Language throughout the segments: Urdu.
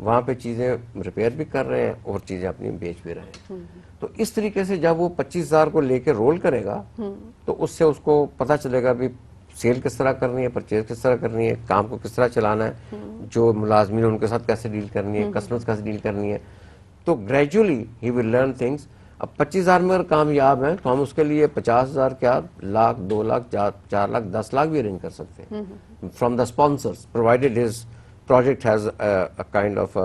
وہاں پہ چیزیں ریپیئر بھی کر رہے ہیں اور چیزیں اپنی بیچ بھی رہے ہیں. تو اس طریقے سے جب وہ 25,000 کو لے کے رول کرے گا تو اس سے اس کو پتہ چلے گا بھی سیل کس طرح کرنی ہے, پرچیز کس طرح کرنی ہے, کام کو کس طرح چلانا ہے, جو ملازمین ان کے ساتھ کیسے ڈیل کرنی ہے, کسٹمرز کیسے ڈیل کرنی ہے. تو gradually he will learn things. اب 25,000 میں اگر کامیاب ہیں تو ہم اس کے لیے 50,000 کیا, لاکھ, 2 لاکھ, 4 لاکھ, 10 لاکھ بھی ارینج کر سکتے ہیں from the sponsors, provided his project has a kind of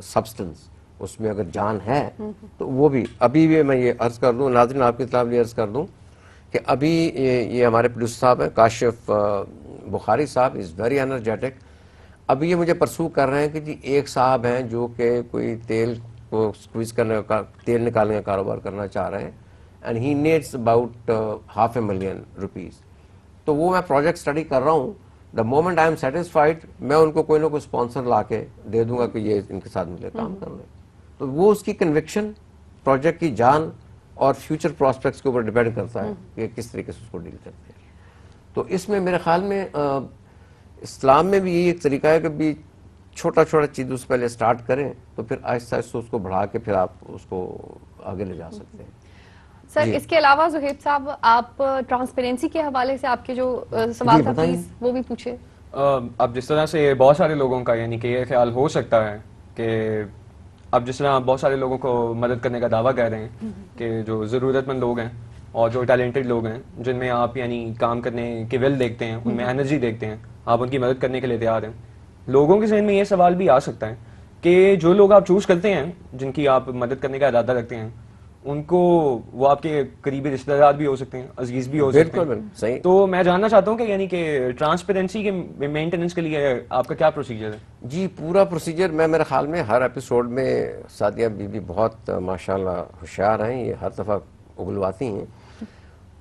substance. اس میں اگر جان ہے تو وہ بھی. ابھی بھی میں یہ عرض کر دوں ناظرین, آپ کی اطلاع لیے عرض کر دوں کہ ابھی یہ ہمارے پروڈیوسر صاحب ہیں کاشف بخاری صاحب, از ویری انرجیٹک. ابھی یہ مجھے پرسو کر رہے ہیں کہ جی ایک صاحب ہیں جو کہ کوئی تیل کو سکویز کرنے کا, تیل نکالنے کا کاروبار کرنا چاہ رہے ہیں, and he needs about $500,000 rupees. تو وہ میں پروجیکٹ اسٹڈی کر رہا ہوں. The moment I am satisfied میں ان کو کوئی نہ کوئی اسپانسر لا کے دے دوں گا کہ یہ ان کے ساتھ ملے کام کر لیں. تو وہ اس کی کنوکشن, پروجیکٹ کی جان اور فیوچر پراسپیکٹس کے اوپر ڈیپینڈ کرتا ہے کہ کس طریقے سے اس کو ڈیل کرتے ہیں. تو اس میں میرے خیال میں اسلام میں بھی یہی ایک طریقہ ہے کہ بھی چھوٹا چھوٹا چیزوں سے پہلے اسٹارٹ کریں تو پھر آہستہ آہستہ اس کو بڑھا کے پھر آپ اس کو آگے لے جا سکتے ہیں. سر اس کے علاوہ زہیب صاحب آپ ٹرانسپیرنسی کے حوالے سے آپ کے جو سوال تھا پلیز وہ بھی پوچھے. اب جس طرح سے بہت سارے لوگوں کا یعنی کہ یہ خیال ہو سکتا ہے کہ اب جس طرح بہت سارے لوگوں کو مدد کرنے کا دعویٰ کر رہے ہیں کہ جو ضرورت مند لوگ ہیں اور جو ٹیلنٹڈ لوگ ہیں جن میں آپ یعنی کام کرنے کی ول دیکھتے ہیں, ان میں انرجی دیکھتے ہیں, آپ ان کی مدد کرنے کے لیے تیار ہیں. لوگوں کے ذہن میں یہ سوال بھی آ سکتا ہے کہ جو لوگ آپ چوز کرتے ہیں جن کی آپ مدد کرنے کا ارادہ رکھتے ہیں ان کو وہ آپ کے قریبی رشتہ دار بھی ہو سکتے ہیں, عزیز بھی ہو سکتے ہیں. تو میں جاننا چاہتا ہوں کہ یعنی کہ ٹرانسپیرنسی کے مینٹیننس کے لیے آپ کا کیا پروسیجر ہے؟ جی پورا پروسیجر میں میرے خیال میں ہر ایپیسوڈ میں سعدیہ بی بی بہت ماشاءاللہ ہوشیار ہیں, یہ ہر دفعہ اگلواتی ہیں.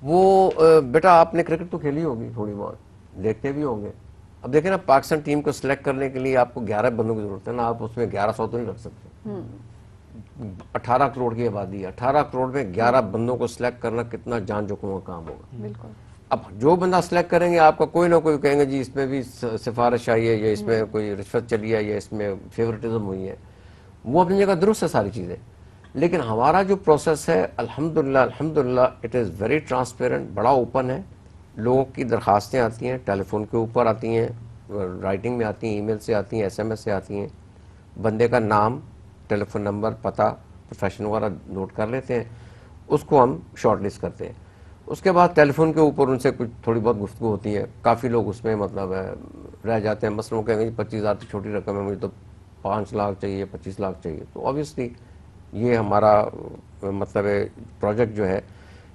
وہ بیٹا آپ نے کرکٹ تو کھیلی ہوگی تھوڑی بہت, دیکھتے بھی ہوں گے. اب دیکھیں نا پاکستان ٹیم کو سلیکٹ کرنے کے لیے آپ کو 11 بندوں کی ضرورت ہے نا, آپ اس میں 1100 تو نہیں رکھ سکتے. 18 کروڑ کی آبادی ہے, 18 کروڑ میں 11 بندوں کو سلیکٹ کرنا کتنا جان جوکھوں کا کام ہوگا. بالکل. اب جو بندہ سلیکٹ کریں گے آپ کا کوئی نہ کوئی کہیں گے جی اس میں بھی سفارش آئی ہے, یا اس میں کوئی رشوت چلی ہے, یا اس میں فیورٹزم ہوئی ہے. وہ اپنی جگہ درست ہے ساری چیزیں, لیکن ہمارا جو پروسیس ہے الحمدللہ اٹ از ویری ٹرانسپیرنٹ, بڑا اوپن ہے. لوگوں کی درخواستیں آتی ہیں, ٹیلی فون کے اوپر آتی ہیں, رائٹنگ میں آتی ہیں, ای میل سے آتی ہیں, SMS سے آتی ہیں. بندے کا نام, ٹیلی فون نمبر, پتہ, پروفیشن وغیرہ نوٹ کر لیتے ہیں, اس کو ہم شارٹ لسٹ کرتے ہیں. اس کے بعد ٹیلی فون کے اوپر ان سے کچھ تھوڑی بہت گفتگو ہوتی ہے. کافی لوگ اس میں مطلب رہ جاتے ہیں, مثلاً وہ کہیں گے 25,000 تو چھوٹی رقم ہے, مجھے تو 5 لاکھ چاہیے, 25 لاکھ چاہیے. تو اوبیسلی یہ ہمارا مطلب پروجیکٹ جو ہے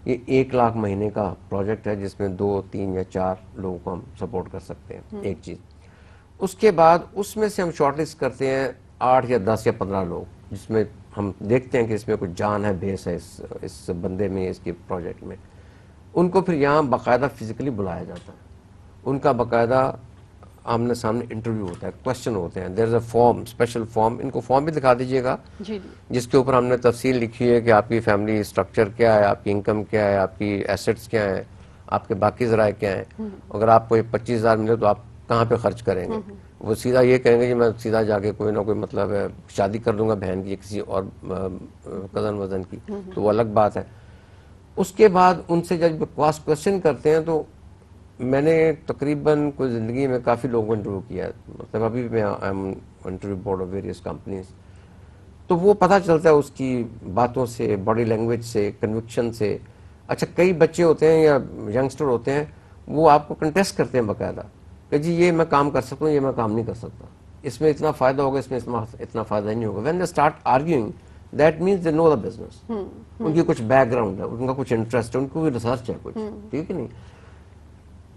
یہ 1 لاکھ مہینے کا پروجیکٹ ہے, جس میں 2, 3 یا 4 لوگوں کو ہم سپورٹ کر سکتے ہیں. ایک چیز. اس کے بعد اس میں سے ہم شارٹ لسٹ کرتے ہیں 8 یا 10 یا 15 لوگ, جس میں ہم دیکھتے ہیں کہ اس میں کچھ جان ہے, بیس ہے اس بندے میں, اس کے پروجیکٹ میں. ان کو پھر یہاں باقاعدہ فزیکلی بلایا جاتا ہے, ان کا باقاعدہ آمنے سامنے انٹرویو ہوتا ہے, کوشچن ہوتے ہیں. دیر از اے فارم, اسپیشل فارم, ان کو فارم بھی دکھا دیجیے گا جس کے اوپر ہم نے تفصیل لکھی ہے کہ آپ کی فیملی اسٹرکچر کیا ہے, آپ کی انکم کیا ہے, آپ کی ایسٹس کیا ہیں, آپ کے باقی ذرائع کیا ہیں. اگر آپ کو 25,000 ملے تو آپ کہاں پہ خرچ کریں گے. وہ سیدھا یہ کہیں گے کہ میں سیدھا جا کے کوئی نہ کوئی مطلب ہے شادی کر دوں گا بہن کی یا کسی اور کزن وزن کی, تو وہ الگ بات ہے. اس کے بعد ان سے جب کوشچن کرتے ہیں تو میں نے تقریباً کوئی زندگی میں کافی لوگوں کو انٹرویو کیا ہے, مطلب ابھی میں interview board of various companies. تو وہ پتہ چلتا ہے اس کی باتوں سے, باڈی لینگویج سے, کنوکشن سے. اچھا کئی بچے ہوتے ہیں یا ینگسٹر ہوتے ہیں, وہ آپ کو کنٹیسٹ کرتے ہیں باقاعدہ کہ جی یہ میں کام کر سکتا ہوں, یہ میں کام نہیں کر سکتا, اس میں اتنا فائدہ ہوگا, اس میں اتنا فائدہ نہیں ہوگا. When they start arguing that means they know the business. ان کی کچھ بیک گراؤنڈ ہے, ان کا کچھ انٹرسٹ ہے, ان کو ریسرچ ہے کچھ, ٹھیک ہے نہیں.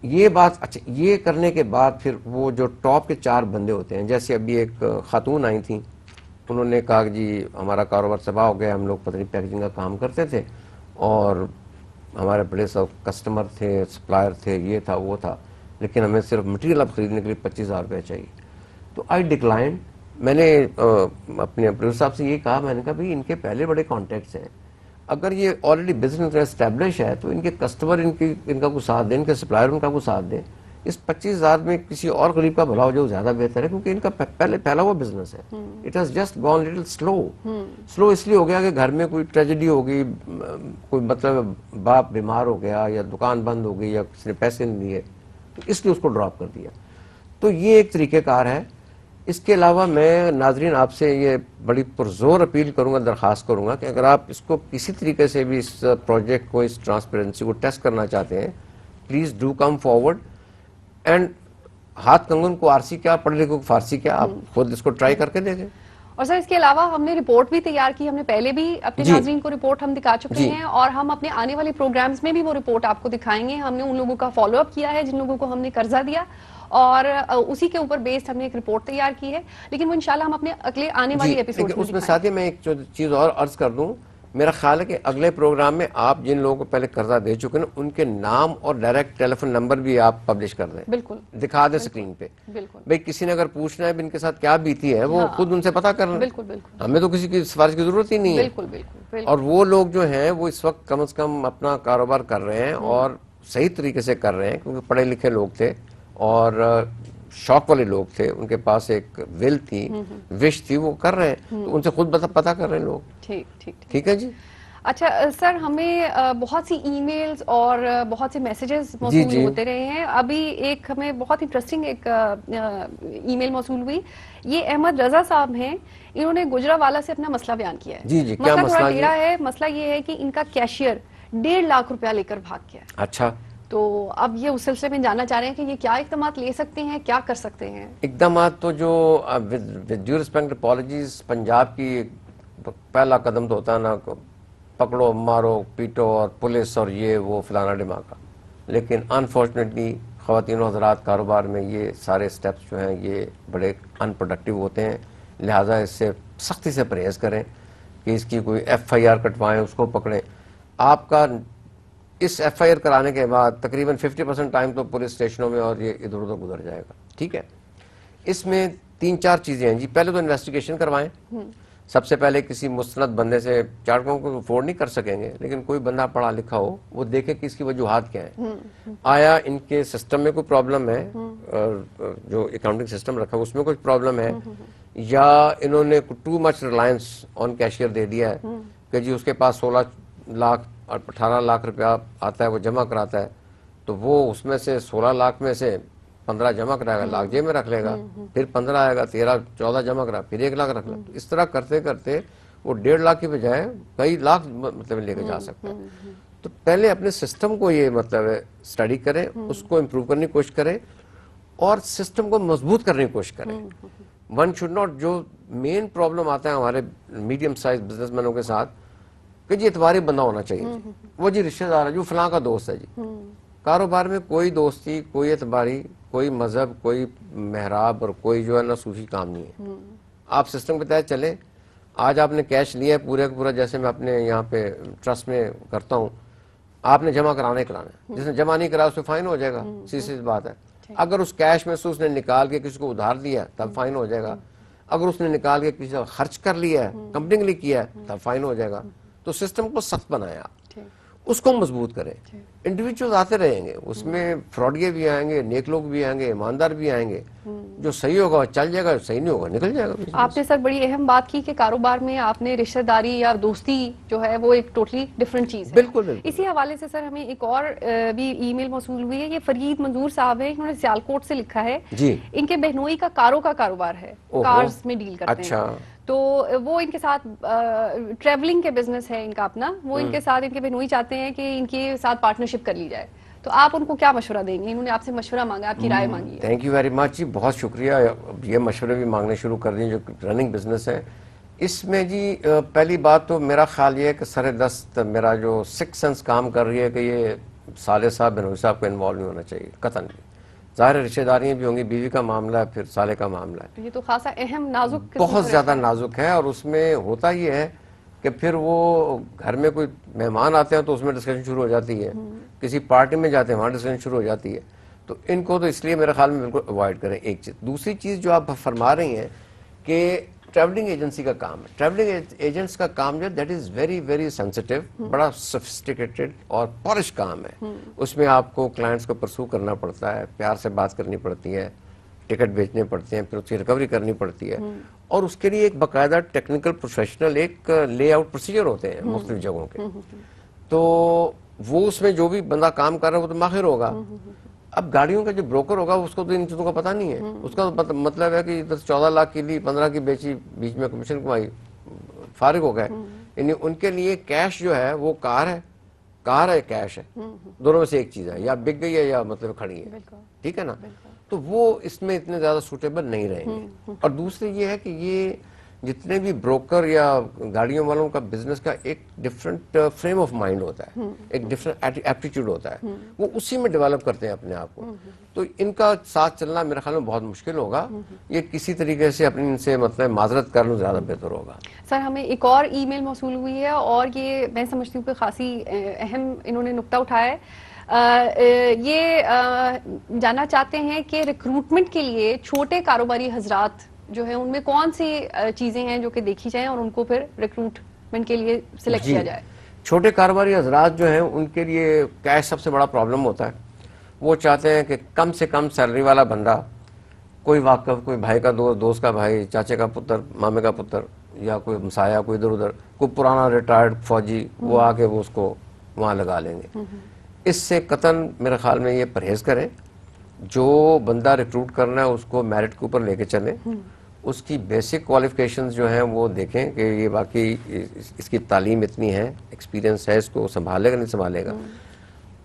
یہ بات اچھا, یہ کرنے کے بعد پھر وہ جو ٹاپ کے 4 بندے ہوتے ہیں, جیسے ابھی ایک خاتون آئی تھیں, انہوں نے کہا کہ جی ہمارا کاروبار تباہ ہو گیا, ہم لوگ پتہ نہیں پیکیجنگ کا کام کرتے تھے اور ہمارے بڑے سب کسٹمر تھے, سپلائر تھے, یہ تھا وہ تھا, لیکن ہمیں صرف مٹیریل اب خریدنے کے لیے 25,000 روپے چاہیے. تو آئی ڈکلائن. میں نے اپنے پروڈیوسر صاحب سے یہ کہا, میں نے کہا بھائی ان کے پہلے بڑے کانٹیکٹس ہیں, اگر یہ آلریڈی بزنس اسٹیبلش ہے تو ان کے کسٹمر ان کا کو ساتھ دیں, ان کے سپلائر ان کا کو ساتھ دیں, اس 25,000 میں کسی اور غریب کا بھلا ہو جائے زیادہ بہتر ہے, کیونکہ ان کا پہلا وہ بزنس ہے. It has just gone little slow اس لیے ہو گیا کہ گھر میں کوئی ٹریجڈی ہو گئی, کوئی مطلب باپ بیمار ہو گیا یا دکان بند ہو گئی یا کسی نے پیسے نہیں دیے, تو اس لیے اس کو ڈراپ کر دیا. تو یہ ایک طریقہ کار ہے. اس کے علاوہ میں ناظرین آپ سے یہ بڑی پرزور اپیل کروں گا, درخواست کروں گا کہ اگر آپ اس کو کسی طریقے سے بھی اس پروجیکٹ کو, اس ٹرانسپیرنسی کو ٹیسٹ کرنا چاہتے ہیں, please do come forward. And ہاتھ کنگن کو آرسی کیا, پڑھے لکھے کو فارسی کیا, آپ خود اس کو ٹرائی کر کے دیکھیں. اور سر اس کے علاوہ ہم نے رپورٹ بھی تیار کی, ہم نے پہلے بھی اپنے ناظرین کو رپورٹ ہم دکھا چکے ہیں, اور ہم اپنے آنے والے پروگرامز میں بھی وہ رپورٹ آپ کو دکھائیں گے. ہم نے ان لوگوں کا فالو اپ کیا ہے جن لوگوں کو ہم نے قرضہ دیا, اور اسی کے اوپر بیسڈ ہم نے ایک رپورٹ تیار کی ہے. لیکن وہ انشاءاللہ ہم اپنے اگلے آنے والی ایپیسوڈ اس میں ساتھ ہی میں ایک چیز اور عرض کر دوں. میرا خیال ہے کہ اگلے پروگرام میں آپ جن لوگوں کو پہلے قرضہ دے چکے ہیں ان کے نام اور ڈائریکٹ ٹیلی فون نمبر بھی آپ پبلش کر دیں, بالکل دکھا دیں اسکرین پہ. بھائی کسی نے اگر پوچھنا ہے ان کے ساتھ کیا بیتی ہے, وہ خود ان سے پتا کرنا, ہمیں تو کسی کی سفارش کی ضرورت ہی نہیں ہے. اور وہ لوگ جو ہیں وہ اس وقت کم از کم اپنا کاروبار کر رہے ہیں, اور صحیح طریقے سے کر رہے ہیں, کیونکہ پڑھے لکھے لوگ تھے اور شوق والے لوگ تھے, ان کے پاس ایک ول تھی, وش تھی, وہ کر رہے ہیں. تو ان سے خود پتا کر رہے ہیں لوگ. ٹھیک ہے جی. اچھا سر, ہمیں بہت سی ای میلز اور بہت سے میسیجز موصول ہوتے رہے ہیں. ابھی ایک ہمیں بہت انٹرسٹنگ ایک ای میل موصول ہوئی. یہ احمد رضا صاحب ہیں, انہوں نے گجرانوالہ سے اپنا مسئلہ بیان کیا ہے. جی کیا مسئلہ تھوڑا ٹیڑھا ہے. مسئلہ یہ ہے کہ ان کا کیشیئر 1.5 لاکھ روپیہ لے کر بھاگ گیا. اچھا, تو اب یہ اس سلسلے میں جاننا چاہ رہے ہیں کہ یہ کیا اقدامات لے سکتے ہیں, کیا کر سکتے ہیں؟ اقدامات تو جو with due respect apologies, Punjab کی پہلا قدم تو ہوتا ہے نا, پکڑو مارو پیٹو اور پولیس اور یہ وہ فلانا ڈماکا. لیکن انفارچونیٹلی خواتین و حضرات, کاروبار میں یہ سارے سٹیپس جو ہیں یہ بڑے ان پروڈکٹیو ہوتے ہیں. لہٰذا اس سے سختی سے پرہیز کریں کہ اس کی کوئی ایف آئی آر کٹوائیں, اس کو پکڑیں. آپ کا اس ایف آئی آر کرانے کے بعد تقریباً 50% ٹائم تو پولیس اسٹیشنوں میں اور یہ ادھر ادھر گزر جائے گا. ٹھیک ہے, اس میں 3-4 چیزیں ہیں جی. پہلے تو انویسٹیگیشن کروائیں. سب سے پہلے کسی مستند بندے سے, چارٹروں کو افورڈ نہیں کر سکیں گے, لیکن کوئی بندہ پڑھا لکھا ہو, وہ دیکھے کہ اس کی وجوہات کیا ہیں. آیا ان کے سسٹم میں کوئی پرابلم ہے, جو اکاؤنٹنگ سسٹم رکھا ہے اس میں کوئی پرابلم ہے, یا انہوں نے too much reliance on cashier دے دیا ہے کہ جی اس کے پاس 16 لاکھ اور 18 لاکھ روپیہ آتا ہے, وہ جمع کراتا ہے, تو وہ اس میں سے 16 لاکھ میں سے 15 جمع کرائے گا, لاکھ جیب میں رکھ لے گا, پھر 15 آئے گا, 13-14 جمع کرا, پھر 1 لاکھ رکھ لے. اس طرح کرتے کرتے وہ 1.5 لاکھ کی بجائے کئی لاکھ مطلب لے کے جا سکتا ہے. تو پہلے اپنے سسٹم کو یہ مطلب اسٹڈی کریں, اس کو امپروو کرنے کی کوشش کریں, اور سسٹم کو مضبوط کرنے کی کوشش کریں. ون شوڈ ناٹ, جو مین پرابلم آتا ہے ہمارے میڈیم سائز بزنس مینوں کے ساتھ, کہ جی اتواری بندہ ہونا چاہیے, وہ جی رشتہ دار ہے, جو فلاں کا دوست ہے. جی کاروبار میں کوئی دوستی, کوئی اعتباری, کوئی مذہب, کوئی محراب اور کوئی جو ہے نا صوفی کام نہیں ہے. آپ سسٹم کے تحت چلیں. آج آپ نے کیش لیا ہے پورے کا پورا, جیسے میں اپنے یہاں پہ ٹرسٹ میں کرتا ہوں, آپ نے جمع کرانا ہے. جس نے جمع نہیں کرا اس پہ فائن ہو جائے گا, سیدھی بات ہے. اگر اس کیش میں سے اس نے نکال کے کسی کو ادھار دیا تب فائن ہو جائے گا. اگر اس نے نکال کے کسی کو خرچ کر لیا ہے, کمپنی کے لیے کیا ہے, تب فائن ہو جائے گا. تو سسٹم کو سخت بنایا, اس کو مضبوط کریں. انڈیویجول آتے رہیں گے, اس میں فراڈیے بھی آئیں گے, نیک لوگ بھی آئیں گے, ایماندار بھی آئیں گے. جو صحیح ہوگا چل جائے گا, جو صحیح نہیں ہوگا نکل جائے گا. آپ نے سر بڑی اہم بات کی کہ کاروبار میں آپ نے رشتہ داری یا دوستی جو ہے وہ ایک ٹوٹلی ڈفرنٹ چیز ہے. بالکل. اسی حوالے سے سر ہمیں ایک اور بھی ای میل موصول ہوئی ہے. یہ فرید منظور صاحب ہیں, انہوں نے سیالکوٹ سے لکھا ہے. ان کے بہنوئی کا کاروبار ہے, کارز میں ڈیل کرتے ہیں. تو وہ ان کے ساتھ ٹریولنگ کے بزنس ہے ان کا اپنا, وہ ان کے ساتھ, ان کے بہنوئی چاہتے ہیں کہ ان کے ساتھ پارٹنرشپ کر لی جائے. تو آپ ان کو کیا مشورہ دیں گے؟ انہوں نے آپ سے مشورہ مانگا, آپ کی رائے مانگی ہے. تھینک یو ویری مچ جی, بہت شکریہ. یہ مشورے بھی مانگنے شروع کر دیں جو رننگ بزنس ہے. اس میں جی پہلی بات تو میرا خیال یہ ہے کہ سر دست میرا جو 6 سینس کام کر رہی ہے کہ یہ صالح صاحب, بہنوئی صاحب کو انوالو نہیں ہونا چاہیے قطعاً بھی. ظاہر رشتہ داریاں بھی ہوں گی, بیوی کا معاملہ ہے, پھر صالح کا معاملہ ہے. یہ تو خاصا اہم نازک, بہت زیادہ نازک ہے. اور اس میں ہوتا یہ ہے کہ پھر وہ گھر میں کوئی مہمان آتے ہیں تو اس میں ڈسکشن شروع ہو جاتی ہے, کسی پارٹی میں جاتے ہیں وہاں ڈسکشن شروع ہو جاتی ہے. تو ان کو تو اس لیے میرے خیال میں بالکل اوائڈ کریں. ایک چیز. دوسری چیز جو آپ فرما رہی ہیں کہ ٹریولنگ ایجنسی کا کام ہے. ٹریولنگ ایجنٹس کا کام جو that is very very sensitive, بڑا سوفسٹیکیٹڈ اور پالش کام ہے. اس میں آپ کو کلائنٹس کو پرسو کرنا پڑتا ہے, پیار سے بات کرنی پڑتی ہے, ٹکٹ بیچنے پڑتے ہیں, پھر اس کی ریکوری کرنی پڑتی ہے, اور اس کے لیے ایک باقاعدہ ٹیکنیکل پروفیشنل ایک لے آؤٹ پروسیجر ہوتے ہیں مختلف جگہوں کے. تو وہ اس میں جو بھی بندہ کام کر رہا ہے وہ تو ماہر ہوگا. اب گاڑیوں کا جو بروکر ہوگا اس کو تو ان چیزوں کا پتہ نہیں ہے. اس کا مطلب ہے کہ 14 لاکھ کی لی, 15 کی بیچی, بیچ میں کمیشن کمائی, فارغ ہو گئے. یعنی ان کے لیے کیش جو ہے وہ کار ہے کیش ہے, دونوں میں سے ایک چیز ہے, یا بک گئی ہے یا مطلب کھڑی ہے. ٹھیک ہے نا. تو وہ اس میں اتنے زیادہ سوٹیبل نہیں رہیں گے. اور دوسری یہ ہے کہ یہ جتنے بھی بروکر یا گاڑیوں والوں کا بزنس کا ایک ڈفرنٹ فریم آف مائنڈ ہوتا ہے, ایک ڈفرنٹ ایپٹیچیوڈ ہوتا ہے, وہ اسی میں ڈیولپ کرتے ہیں اپنے آپ کو. تو ان کا ساتھ چلنا میرے خیال میں بہت مشکل ہوگا. یہ کسی طریقے سے اپنی ان سے مطلب معذرت کرنا زیادہ بہتر ہوگا. سر ہمیں ایک اور ای میل موصول ہوئی ہے, اور یہ میں سمجھتی ہوں کہ خاصی اہم انہوں نے نقطہ اٹھایا ہے. یہ جاننا چاہتے ہیں کہ ریکروٹمنٹ کے لیے چھوٹے کاروباری حضرات جو ہیں ان میں کون سی چیزیں ہیں جو کہ دیکھی جائیں اور ان کو پھر ریکروٹمنٹ کے لیے سلیکٹ کیا جائے. چھوٹے کاروباری حضرات جو ہیں ان کے لیے کیش سب سے بڑا پرابلم ہوتا ہے. وہ چاہتے ہیں کہ کم سے کم سیلری والا بندہ, کوئی واقف, کوئی بھائی کا دوست کا بھائی, چاچے کا پتر, مامے کا پتر, یا کوئی مسایا, کوئی ادھر ادھر, کوئی پرانا ریٹائرڈ فوجی, وہ آ کے وہ اس کو وہاں لگا لیں گے. اس سے قطعاً میرے خیال میں یہ پرہیز کریں. جو بندہ ریکروٹ کرنا ہے اس کو میرٹ کے اوپر لے کے چلیں. اس کی بیسک کوالیفیکیشنز جو ہیں وہ دیکھیں کہ یہ واقعی اس کی تعلیم اتنی ہے, ایکسپیرینس ہے, اس کو سنبھالے گا نہیں سنبھالے گا.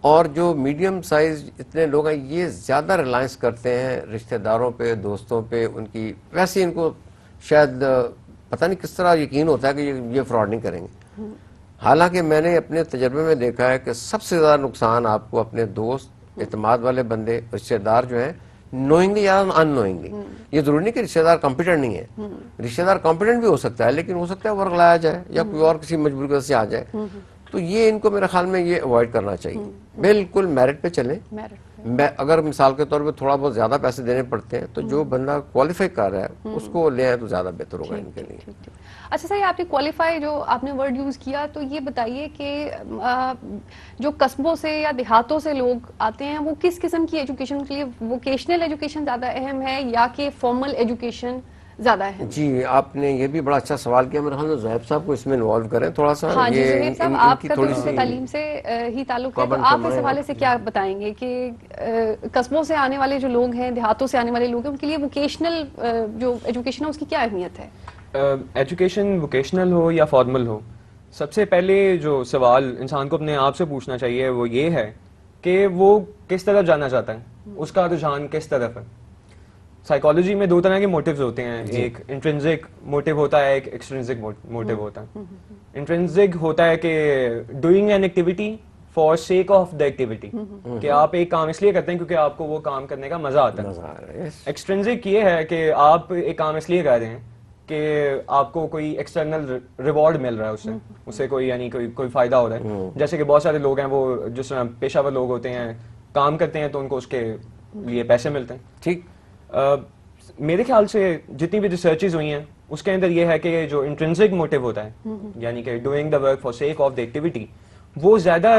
اور جو میڈیم سائز اتنے لوگ ہیں یہ زیادہ ریلائنس کرتے ہیں رشتہ داروں پہ, دوستوں پہ. ان کی ویسے ان کو شاید پتہ نہیں کس طرح یقین ہوتا ہے کہ یہ فراڈ نہیں کریں گے. حالانکہ میں نے اپنے تجربے میں دیکھا ہے کہ سب سے زیادہ نقصان آپ کو اپنے دوست, اعتماد والے بندے, رشتہ دار جو ہیں نوئنگلی یا ان نوئنگلی. یہ ضروری نہیں کہ رشتہ دار کمپیٹنٹ نہیں ہے, رشتہ دار کمپیٹنٹ بھی ہو سکتا ہے, لیکن ہو سکتا ہے ورک لایا جائے یا کوئی اور کسی مجبوری کی وجہ سے آ جائے. تو یہ ان کو میرے خیال میں یہ اوائڈ کرنا چاہیے. بالکل میرٹ پہ چلیں. اگر مثال کے طور پہ تھوڑا بہت زیادہ پیسے دینے پڑتے ہیں تو جو بندہ کوالیفائی کر رہا ہے اس کو لے آئے تو زیادہ بہتر ہوگا ان کے لیے. اچھا سر, آپ نے کوالیفائی جو آپ نے ورڈ یوز کیا, تو یہ بتائیے کہ جو قصبوں سے یا دیہاتوں سے لوگ آتے ہیں وہ کس قسم کی ایجوکیشن کے لیے, ووکیشنل ایجوکیشن زیادہ اہم ہے یا کہ فارمل ایجوکیشن زیادہ ہے؟ جی آپ نے یہ بھی بڑا اچھا سوال کیا. میرے خیال میں زہیب صاحب کو اس میں انوالو کریں تھوڑا سا. ہاں جی زہیب صاحب, آپ کا تو تعلیم سے ہی تعلق ہے, تو آپ اس حوالے سے کیا بتائیں گے کہ قصبوں سے آنے والے جو لوگ ہیں, دیہاتوں سے آنے والے لوگ ہیں, ان کے لیے ووکیشنل جو ایجوکیشن ہے اس کی کیا اہمیت ہے؟ ایجوکیشن ووکیشنل ہو یا فارمل ہو, سب سے پہلے جو سوال انسان کو اپنے آپ سے پوچھنا چاہیے وہ یہ ہے کہ وہ کس طرف جانا چاہتا ہے, اس کا رجحان کس طرف ہے. سائیکالوجی میں 2 طرح کے موٹیوز ہوتے ہیں, ایک انٹرنسک موٹیو ہوتا ہے, ایک ایکسٹرنسک موٹیو ہوتا ہے. انٹرنسک ہوتا ہے کہ doing an activity for sake of the activity, کہ آپ ایک کام اس لیے کرتے ہیں کیونکہ آپ کو وہ کام کرنے کا مزہ آتا ہے. ایکسٹرنسک یہ ہے کہ آپ ایک کام اس لیے کر رہے ہیں کہ آپ کو کوئی ایکسٹرنل ریوارڈ مل رہا ہے, اس سے کوئی یعنی کوئی فائدہ ہو رہا ہے. جیسے کہ بہت سارے لوگ ہیں وہ جس طرح پیشہ ور لوگ ہوتے ہیں, کام کرتے ہیں تو ان کو اس کے لیے پیسے ملتے ہیں. ٹھیک, میرے خیال سے جتنی بھی ریسرچز ہوئی ہیں اس کے اندر یہ ہے کہ جو انٹرنسک موٹیو ہوتا ہے یعنی کہ doing the work for sake of the activity, وہ زیادہ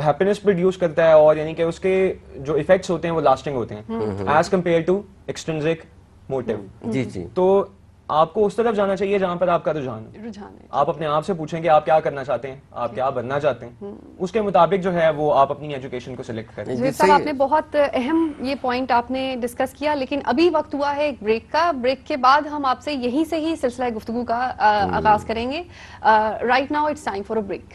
ہیپینس پروڈیوس کرتا ہے, اور یعنی کہ اس کے جو ایفیکٹس ہوتے ہیں وہ لاسٹنگ ہوتے ہیں ایز کمپیئر ٹو ایکسٹرنسک موٹیو. جی جی, تو آپ کو اس طرف جانا چاہیے جہاں پر آپ کا رجحان ہے. آپ اپنے آپ سے پوچھیں کہ آپ کیا کرنا چاہتے ہیں, آپ کیا بننا چاہتے ہیں, اس کے مطابق جو ہے وہ آپ اپنی ایجوکیشن کو سلیکٹ کریں. جی صاحب, آپ نے بہت اہم یہ پوائنٹ آپ نے ڈسکس کیا, لیکن ابھی وقت ہوا ہے ایک بریک کا. بریک کے بعد ہم آپ سے یہیں سے ہی سلسلہ گفتگو کا آغاز کریں گے. Right now it's time for a break.